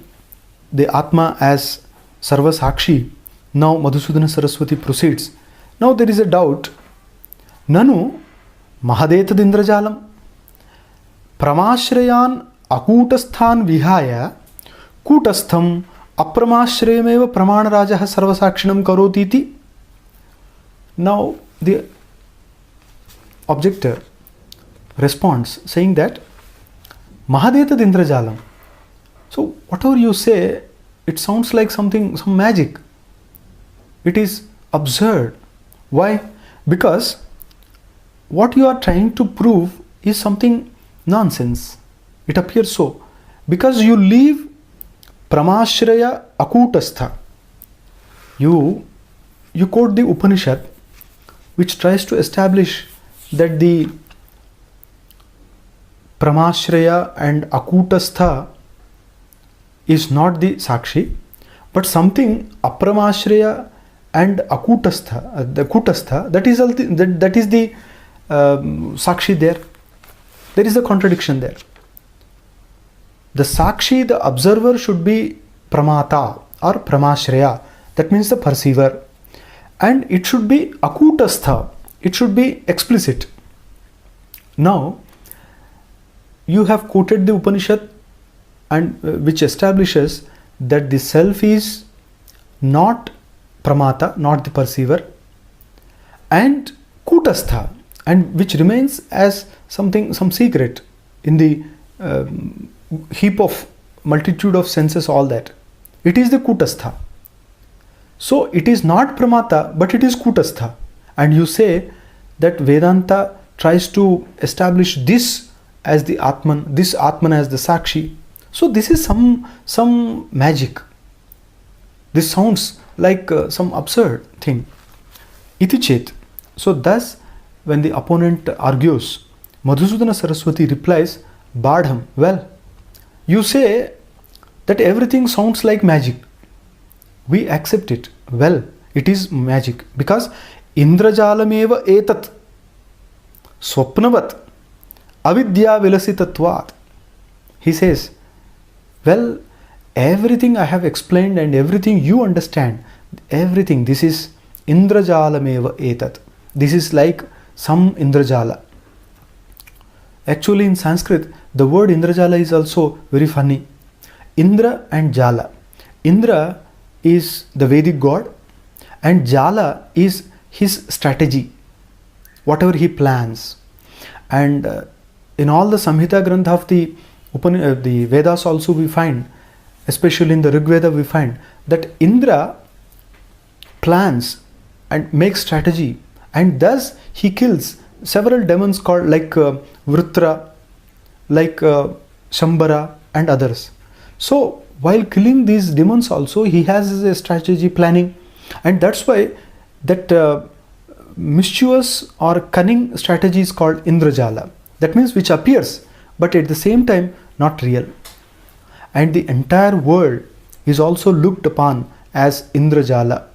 the Atma as Sarva Sakshi, now Madhusudana Saraswati proceeds. Now there is a doubt. Nanu Mahadetad Indrajalam Pramashrayan Akutasthan Vihaya Kutastham Apramashrayameva Pramanarajah Sarvasakshinam Karotiti. Now the objector responds saying that Mahadetad Indrajalam. So whatever you say, it sounds like some magic. It is absurd. Why? Because what you are trying to prove is something nonsense. It appears so. Because you leave Pramashraya Akutastha. You quote the Upanishad, which tries to establish that the Pramashraya and Akutastha is not the Sakshi, but something Apramashraya and Akutastha, the Kutastha, that is the Sakshi there. There is a contradiction there. The Sakshi, the observer, should be Pramata or Pramashraya. That means the perceiver. And it should be Akutastha. It should be explicit. Now, you have quoted the Upanishad, and which establishes that the self is not Pramata, not the perceiver, and Kutastha, and which remains as some secret in the heap of multitude of senses, all that. It is the Kutastha. So it is not Pramata, but it is Kutastha. And you say that Vedanta tries to establish this as the Atman, this Atman as the Sakshi. So this is some magic. This sounds like some absurd thing. Iti chet. So thus, when the opponent argues, Madhusudana Saraswati replies, Badham, well, you say that everything sounds like magic. We accept it. Well, it is magic because Indrajalameva etat swapnavat avidya vilasitatvat. He says, well, everything I have explained and everything you understand, everything, this is Indrajalameva etat. This is like some Indrajala. Actually, in Sanskrit, the word Indrajala is also very funny. Indra and Jala. Indra is the Vedic god, and Jala is his strategy, whatever he plans. And in all the Samhita Grantha of the Vedas also we find, especially in the Rig Veda we find that Indra plans and makes strategy, and thus he kills several demons called like Vrutra, like Shambhara and others. So while killing these demons also, he has a strategy planning, and that's why that mischievous or cunning strategy is called Indrajala. That means which appears, but at the same time not real. And the entire world is also looked upon as Indrajala.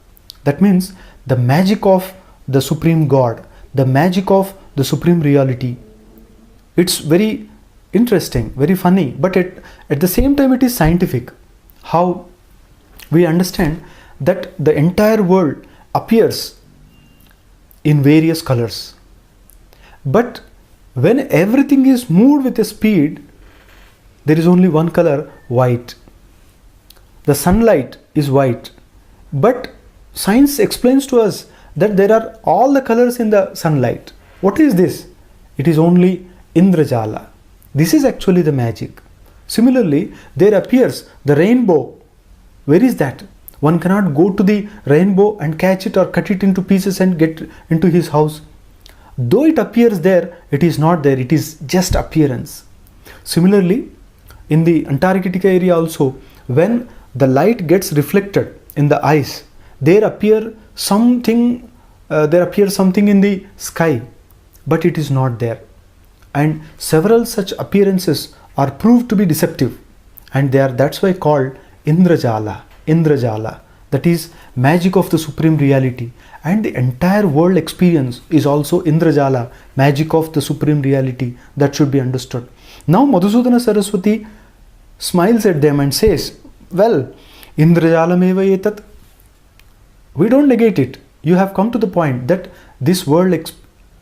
That means the magic of the Supreme God, the magic of the Supreme Reality. It's very interesting, very funny, but at the same time it is scientific. How we understand that the entire world appears in various colors. But when everything is moved with a speed, there is only one color, white. The sunlight is white. But science explains to us that there are all the colors in the sunlight. What is this? It is only Indrajala. This is actually the magic. Similarly, there appears the rainbow. Where is that? One cannot go to the rainbow and catch it or cut it into pieces and get into his house. Though it appears there, it is not there. It is just appearance. Similarly, in the Antarctica area also, when the light gets reflected in the ice, there appears something in the sky, but it is not there. And several such appearances are proved to be deceptive, and that's why called Indrajala. That is magic of the Supreme Reality, and the entire world experience is also Indrajala, magic of the Supreme Reality. That should be understood. Now Madhusudana Saraswati smiles at them and says, well, Indrajalameva etat. We don't negate it. You have come to the point that this world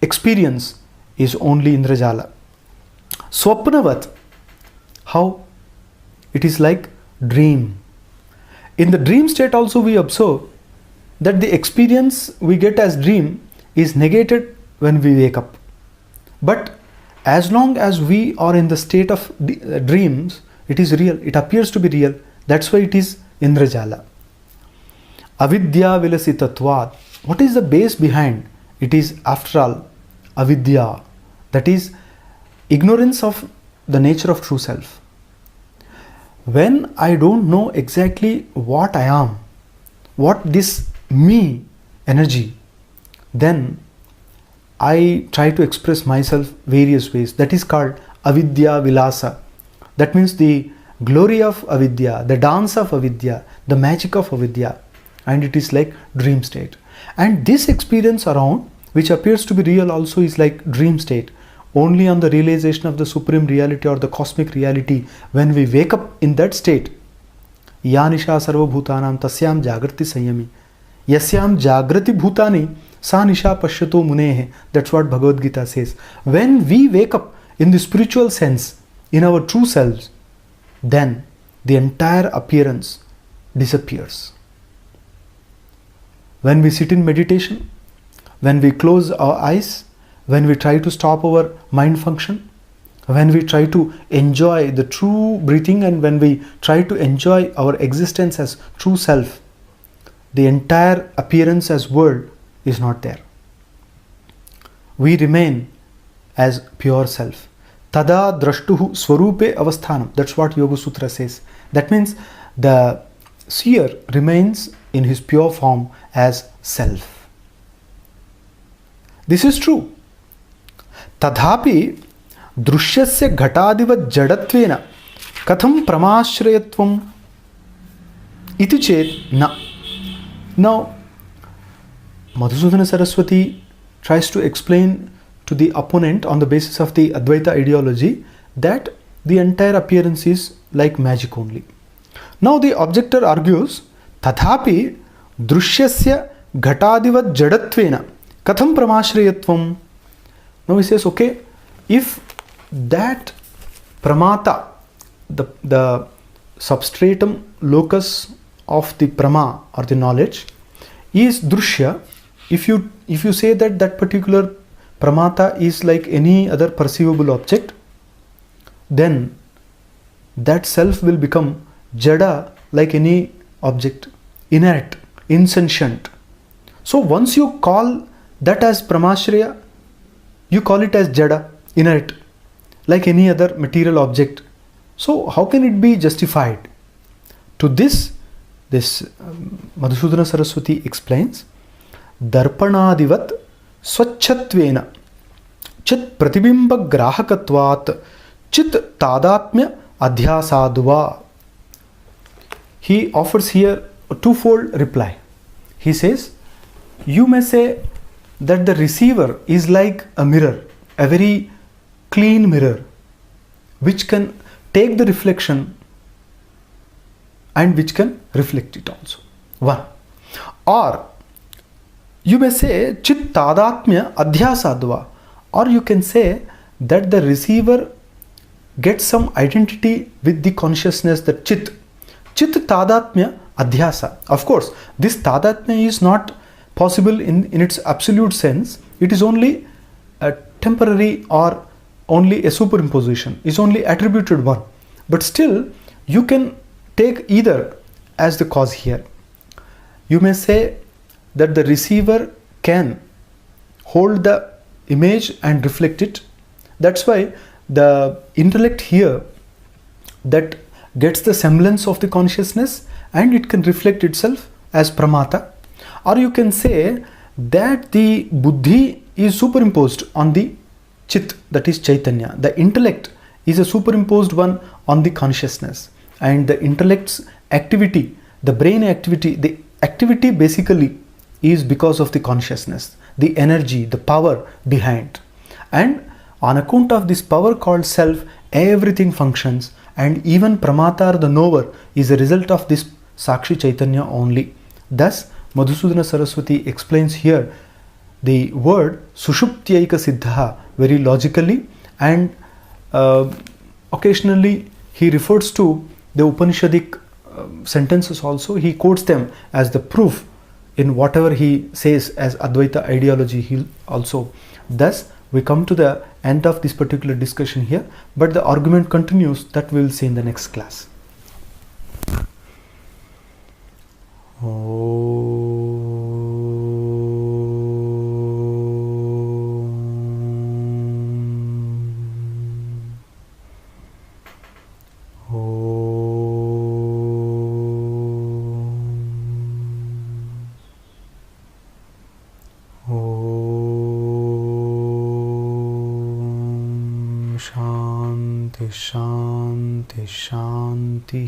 experience is only Indrajala. Swapnavat. How? It is like dream. In the dream state also we observe that the experience we get as dream is negated when we wake up. But as long as we are in the state of dreams, it is real. It appears to be real. That's why it is Indrajala. Avidya vilasitatvad. What is the base behind? It is, after all, avidya. That is ignorance of the nature of true self. When I don't know exactly what I am, what this me energy, then I try to express myself various ways. That is called avidya vilasa. That means the glory of avidya, the dance of avidya, the magic of avidya, and it is like dream state. And this experience around, which appears to be real also, is like dream state. Only on the realization of the Supreme Reality or the cosmic reality, when we wake up in that state, Ya nisha sarva bhutanam tasyam jagrati sanyami, yasyam jagrati bhutani sa nisha pashyato munehe. That's what Bhagavad Gita says. When we wake up in the spiritual sense, in our true selves, then the entire appearance disappears. When we sit in meditation, when we close our eyes, when we try to stop our mind function, when we try to enjoy the true breathing, and when we try to enjoy our existence as true self, the entire appearance as world is not there. We remain as pure self. Tada drashtuhu swarupe avasthanam. That's what Yoga Sutra says. That means the seer remains in his pure form as self. This is true. Tadhapi दृश्यस्य घटादिवत् जडत्वेन कथं प्रमाश्रयत्वम् इति चेत् न. Now Madhusudana Saraswati tries to explain to the opponent on the basis of the Advaita ideology that the entire appearance is like magic only. Now the objector argues, Tathapi drishyasya ghatadivat jadattvena katham pramashrayatvam. Now he says, okay, if that pramata, the substratum locus of the prama or the knowledge is drushya, if you say that that particular pramata is like any other perceivable object, then that self will become jada, like any object, inert, insentient. So once you call that as pramashraya, you call it as jada, inert, like any other material object. So how can it be justified? To this Madhusudana Saraswati explains, darpanadivat swachhatvena chit pratibimba grahakatvat chit tadatmya adhyasadva. He offers here a twofold reply. He says, you may say that the receiver is like a mirror, a very clean mirror, which can take the reflection and which can reflect it also. One. Or you may say chit tadatmya adhyasadva, or you can say that the receiver gets some identity with the consciousness, that chit tadatmya adhyasa. Of course, this tadatmya is not possible in its absolute sense. It is only a temporary or only a superimposition, is only attributed one. But still, you can take either as the cause here. You may say that the receiver can hold the image and reflect it. That's why the intellect here that gets the semblance of the consciousness and it can reflect itself as pramata. Or you can say that the buddhi is superimposed on the chit, that is chaitanya. The intellect is a superimposed one on the consciousness, and the intellect's activity, the brain activity, the activity basically is because of the consciousness, the energy, the power behind. And on account of this power called self, everything functions, and even pramata, or the knower, is a result of this Sakshi Chaitanya only. Thus, Madhusudana Saraswati explains here the word Sushuptyaika Siddha very logically, and occasionally he refers to the Upanishadic sentences also. He quotes them as the proof in whatever he says as Advaita ideology. He also. Thus, we come to the end of this particular discussion here, but the argument continues. That we will see in the next class. Shanti, Shanti, Shanti.